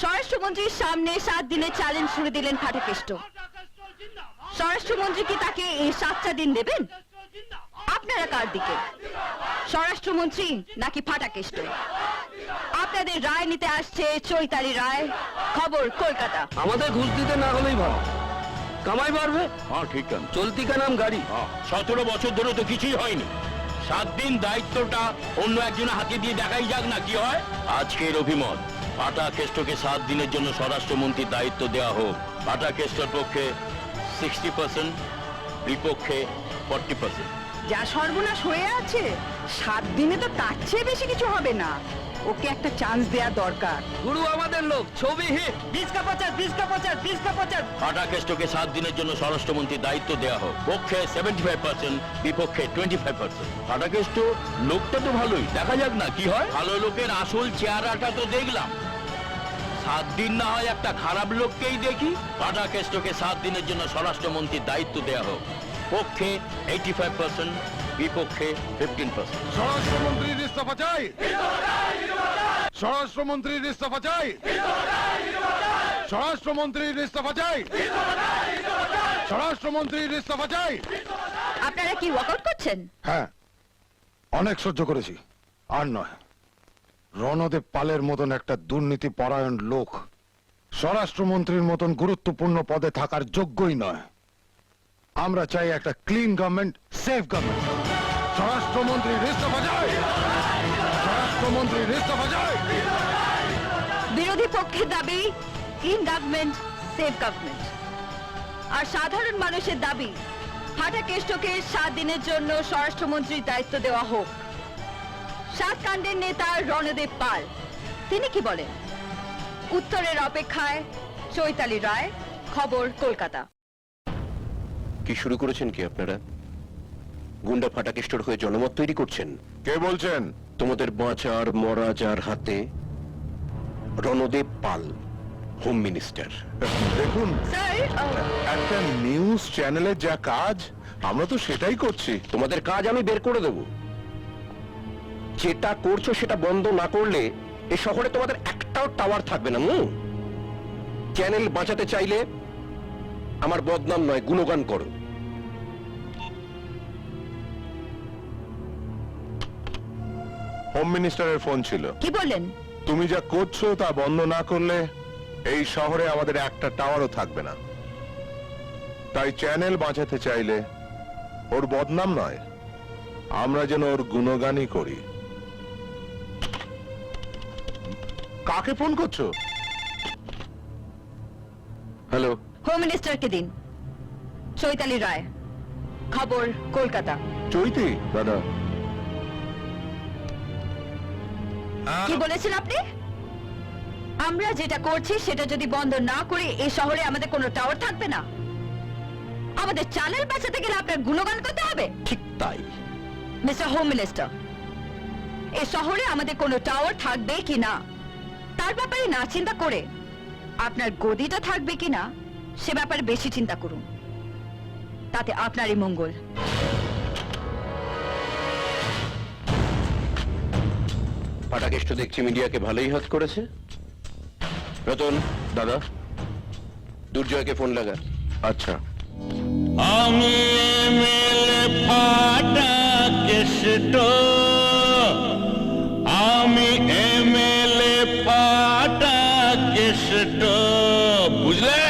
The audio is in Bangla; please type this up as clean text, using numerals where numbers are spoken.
স্বরাষ্ট্রমন্ত্রীর সামনে 7 দিনের চ্যালেঞ্জ ছুড়ে দিলেন ফাটাকেষ্ট। স্বরাষ্ট্রমন্ত্রী কি তাকে এই 7টা দিন দেবেন? আপনারা কার দিকে, স্বরাষ্ট্রমন্ত্রী নাকি ফাটাকেষ্ট? আপনাদের রায় নিতে আসছে চৈতালি রায়, খবর কলকাতা। আমাদের ঘুষ দিতে না হলেই ভালো, কামাই বাড়বে। হ্যাঁ ঠিক আছে। চলতি কা নাম গাড়ি। 17 বছর ধরে তো কিছুই হয়নি। 7 দিন দায়িত্বটা অন্য একজনের হাতে দিয়ে দেখাই যাক না কি হয়। আজকের অভিমত, ফাটাকেষ্টকে 7 দিনের জন্য স্বরাষ্ট্রমন্ত্রীর দায়িত্ব দেওয়া হোক। ফাটাকেষ্টর পক্ষে 60%, বিপক্ষে 40%। যা সর্বনাশ হয়ে আছে, 7 দিনে তো তার চেয়ে বেশি কিছু হবে না। ওকে একটা চান্স দেওয়া দরকার। গুরু আমাদের লোক, ছবি হিট। 20 का 50, 20 का 50, 20 का 50। ফাটাকেষ্টকে 7 দিনের জন্য স্বরাষ্ট্রমন্ত্রীর দায়িত্ব দেওয়া হোক। পক্ষে 75%, বিপক্ষে 25%। ফাটাকেষ্ট লোকটা তো ভালোই, দেখা যাক না কি হয়। ভালো লোকের আসল চেহারাটা তো দেখলাম, 7 দিন না হয় একটা খারাপ লোককেই দেখি। ফাটাকেষ্টকে 7 দিনের জন্য স্বরাষ্ট্রমন্ত্রীর দায়িত্ব দেওয়া হোক। পক্ষে 85%, বিপক্ষে 15%। স্বরাষ্ট্রমন্ত্রীর ইস্তফা চাই, স্বরাষ্ট্রমন্ত্রীর ইস্তফা চাই, স্বরাষ্ট্রমন্ত্রীর ইস্তফা চাই, স্বরাষ্ট্রমন্ত্রীর ইস্তফা চাই। আপনারা কি ওয়াকআউট করছেন? হ্যাঁ, অনেক সহ্য করেছি, আর নয়। রণদেব পালের মতন একটা দুর্নীতি পরায়ণ লোক স্বরাষ্ট্রমন্ত্রীর মতন গুরুত্বপূর্ণ পদে থাকার যোগ্যই নয়। আমরা চাই একটা ক্লিন গভর্নমেন্ট, সেফ গভর্নমেন্ট। স্বরাষ্ট্রমন্ত্রীর ইস্তফা চাই, স্বরাষ্ট্রমন্ত্রীর ইস্তফা চাই। বিরোধী পক্ষের দাবি ক্লিন গভর্নমেন্ট, সেফ গভর্নমেন্ট। আর সাধারণ মানুষের দাবি ফাটাকেষ্টকে 7 দিনের জন্য স্বরাষ্ট্রমন্ত্রীর দায়িত্ব দেওয়া হোক। 7 কাণ্ডের নেতা রণদেব পাল, তিনি কি বলেন? উত্তরের অপেক্ষায় চৈতালি রায়, খবর কলকাতা। কি শুরু করেছেন কি আপনারা? গুন্ডা ফাটাকেষ্টর হয়ে জনমত তৈরি করছেন? কে বলছেন? তোমাদের বাঁচার মরা যার হাতে, রণদেব পাল, হোম মিনিস্টার। দেখুন, স্যার, একটা নিউজ চ্যানেলের যা কাজ, আমরা তো সেটাই করছি। তোমাদের কাজ আমি বের করে দেব। যেটা করছো সেটা বন্ধ না করলে এ শহরে তোমাদের একটাও টাওয়ার থাকবে না। চ্যানেল বাঁচাতে চাইলে আমার বদনাম নয়, গুণগান করো। হোম মিনিস্টারের ফোন ছিল। কি বললেন? তুমি যা করছো তা বন্ধ না করলে এই শহরে আমাদের একটা টাওয়ারও থাকবে না। তাই চ্যানেল বাঁচাতে চাইলে ওর বদনাম নয়, আমরা যেন ওর গুণগানই করি। কাকে ফোন করছো? হ্যালো, হোম মিনিস্টারকে দিন। চৈতালি রায়, খবর কলকাতা। চৈতি দাদা, কি বলেছেন আপনি? আমরা যেটা করছি সেটা যদি বন্ধ না করে এই শহরে আমাদের কোনো টাওয়ার থাকবে না। আমাদের চ্যানেল বাঁচাতে গেলে আপনার গুণগান করতে হবে। ঠিক তাই। মিস্টার হোম মিনিস্টার, এই শহরে আমাদের কোনো টাওয়ার থাকবে কি না তার ব্যাপারে না চিন্তা করে আপনার গদিটা থাকবে কি না সে ব্যাপারে বেশি চিন্তা করুন। তাতে আপনারই মঙ্গল। ফাটাকেষ্ট দেখছি মিডিয়াকে ভালোই হাত করেছে। রতন দাদা, দুর্জয়কে ফোন লাগা। আচ্ছা। আমি এমএলএ ফাটাকেষ্ট, আমি এমএলএ ফাটাকেষ্ট, বুঝলে?